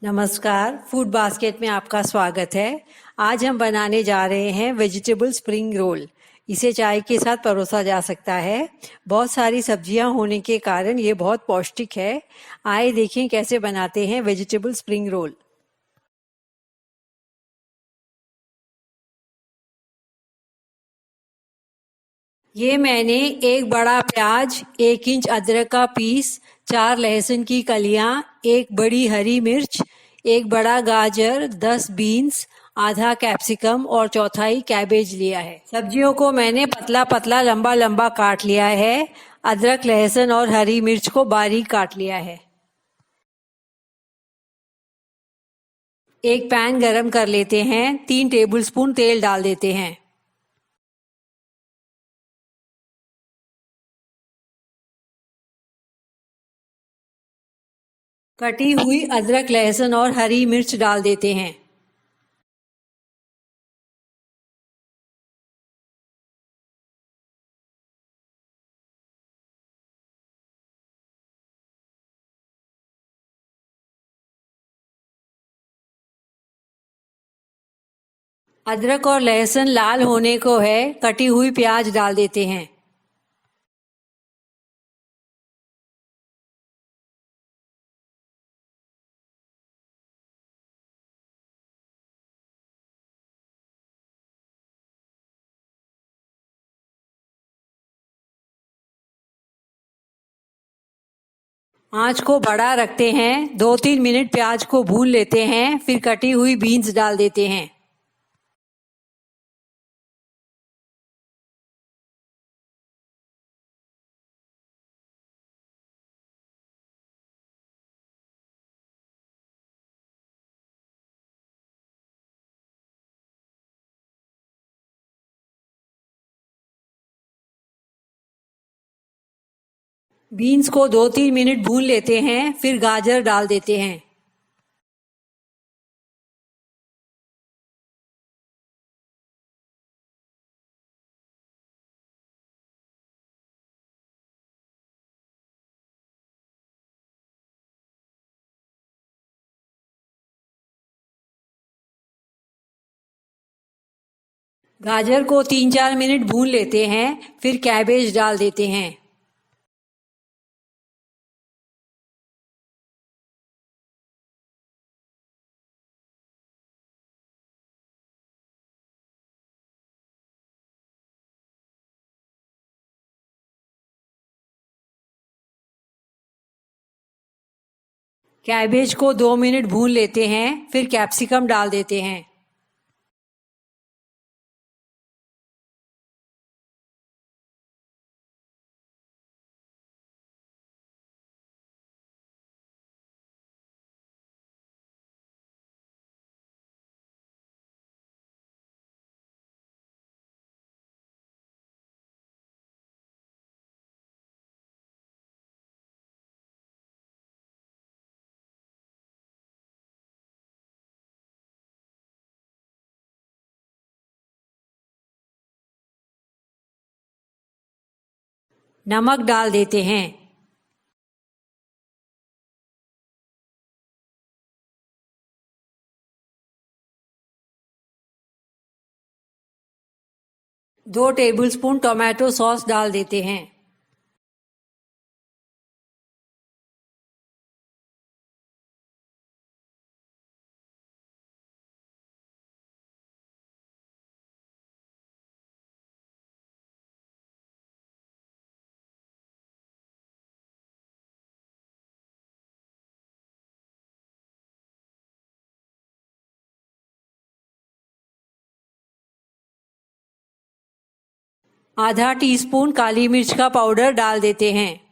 नमस्कार, food basket में आपका स्वागत है। आज हम बनाने जा रहे हैं वेजिटेबल स्प्रिंग रोल। इसे चाय के साथ परोसा जा सकता है। बहुत सारी सब्जियां होने के कारण ये बहुत पौष्टिक है। आइए देखें कैसे बनाते हैं वेजिटेबल स्प्रिंग रोल। ये मैंने एक बड़ा प्याज, 1 इंच अदरक का पीस, 4 लहसुन की कलियां, एक बड़ी हरी मिर्च, एक बड़ा गाजर, 10 बीन्स, आधा कैप्सिकम और चौथाई कैबेज लिया है। सब्जियों को मैंने पतला पतला लंबा लंबा काट लिया है। अदरक, लहसुन और हरी मिर्च को बारीक काट लिया है। एक पैन गरम कर लेते हैं। 3 टेबलस्पून तेल डाल देते हैं। कटी हुई अदरक, लहसुन और हरी मिर्च डाल देते हैं। अदरक और लहसुन लाल होने को है, कटी हुई प्याज डाल देते हैं। आंच को बड़ा रखते हैं। 2-3 मिनट प्याज को भून लेते हैं, फिर कटी हुई बीन्स डाल देते हैं। बीन्स को 2-3 मिनट भून लेते हैं, फिर गाजर डाल देते हैं। गाजर को 3-4 मिनट भून लेते हैं, फिर कैबेज डाल देते हैं। कैबेज को 2 मिनट भून लेते हैं, फिर कैप्सिकम डाल देते हैं। नमक डाल देते हैं। 2 टेबलस्पून टोमेटो सॉस डाल देते हैं। आधा टीस्पून काली मिर्च का पाउडर डाल देते हैं।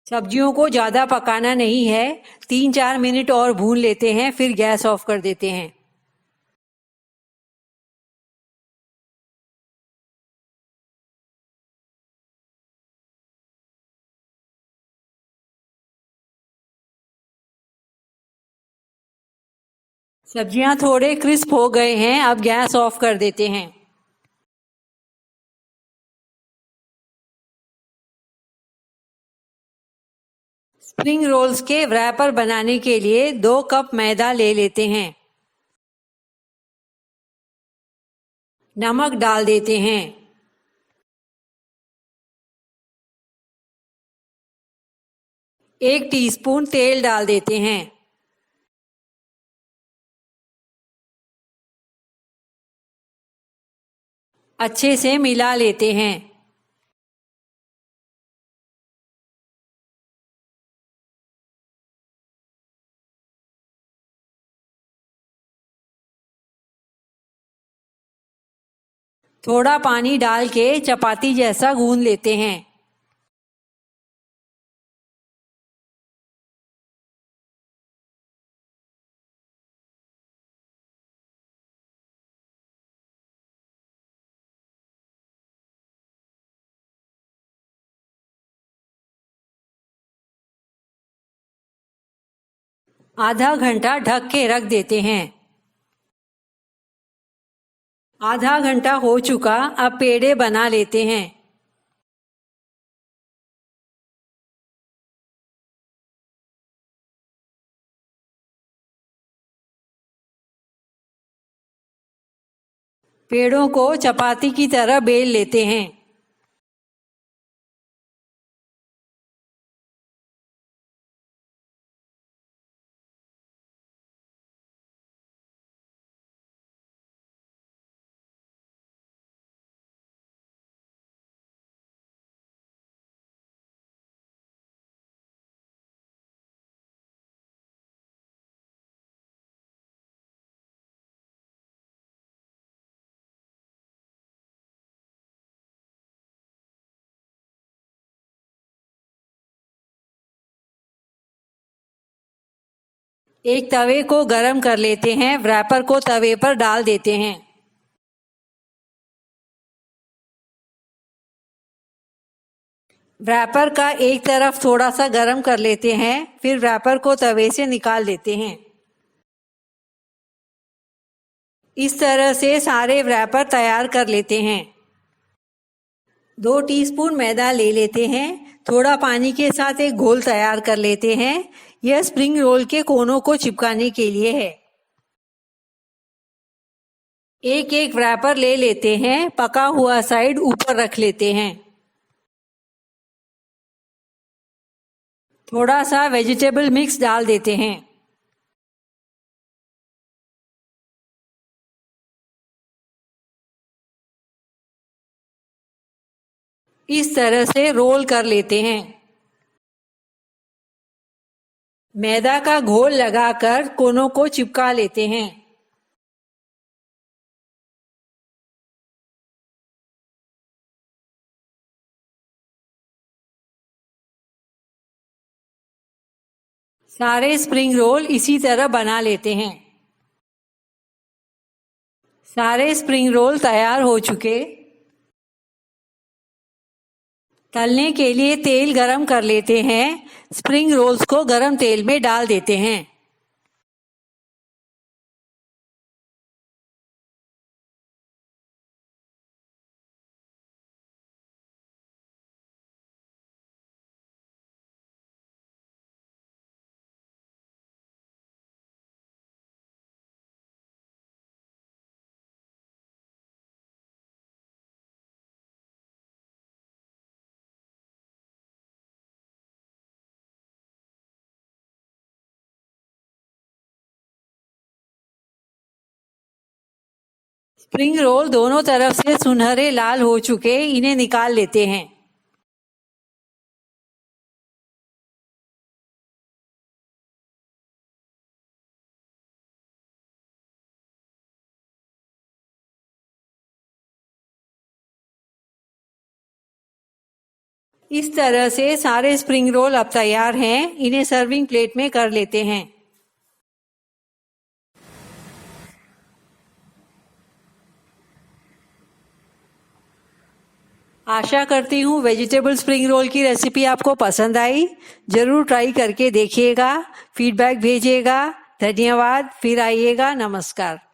सब्जियों को ज़्यादा पकाना नहीं है, 3-4 मिनट और भून लेते हैं, फिर गैस ऑफ कर देते हैं। सब्जियां थोड़े क्रिस्प हो गए हैं, अब गैस ऑफ कर देते हैं। स्प्रिंग रोल्स के व्रैपर बनाने के लिए 2 कप मैदा ले लेते हैं। नमक डाल देते हैं। 1 टीस्पून तेल डाल देते हैं। अच्छे से मिला लेते हैं। थोड़ा पानी डाल के चपाती जैसा गूंद लेते हैं। आधा घंटा ढक के रख देते हैं। आधा घंटा हो चुका, अब पेड़े बना लेते हैं। पेड़ों को चपाती की तरह बेल लेते हैं। एक तवे को गरम कर लेते हैं, व्रैपर को तवे पर डाल देते हैं। व्रैपर का एक तरफ थोड़ा सा गरम कर लेते हैं, फिर व्रैपर को तवे से निकाल लेते हैं। इस तरह से सारे व्रैपर तैयार कर लेते हैं। 2 टीस्पून मैदा ले लेते हैं, थोड़ा पानी के साथ एक घोल तैयार कर लेते हैं। यह स्प्रिंग रोल के कोनों को चिपकाने के लिए है। एक एक व्रैपर ले लेते हैं, पका हुआ साइड ऊपर रख लेते हैं। थोड़ा सा वेजिटेबल मिक्स डाल देते हैं। इस तरह से रोल कर लेते हैं। मैदा का घोल लगाकर कोनों को चिपका लेते हैं। सारे स्प्रिंग रोल इसी तरह बना लेते हैं। सारे स्प्रिंग रोल तैयार हो चुके। तलने के लिए तेल गरम कर लेते हैं। स्प्रिंग रोल्स को गरम तेल में डाल देते हैं। स्प्रिंग रोल दोनों तरफ से सुनहरे लाल हो चुके, इन्हें निकाल लेते हैं। इस तरह से सारे स्प्रिंग रोल अब तैयार हैं। इन्हें सर्विंग प्लेट में कर लेते हैं। आशा करती हूँ वेजिटेबल स्प्रिंग रोल की रेसिपी आपको पसंद आई। जरूर ट्राई करके देखिएगा, फीडबैक भेजिएगा। धन्यवाद, फिर आइएगा। नमस्कार।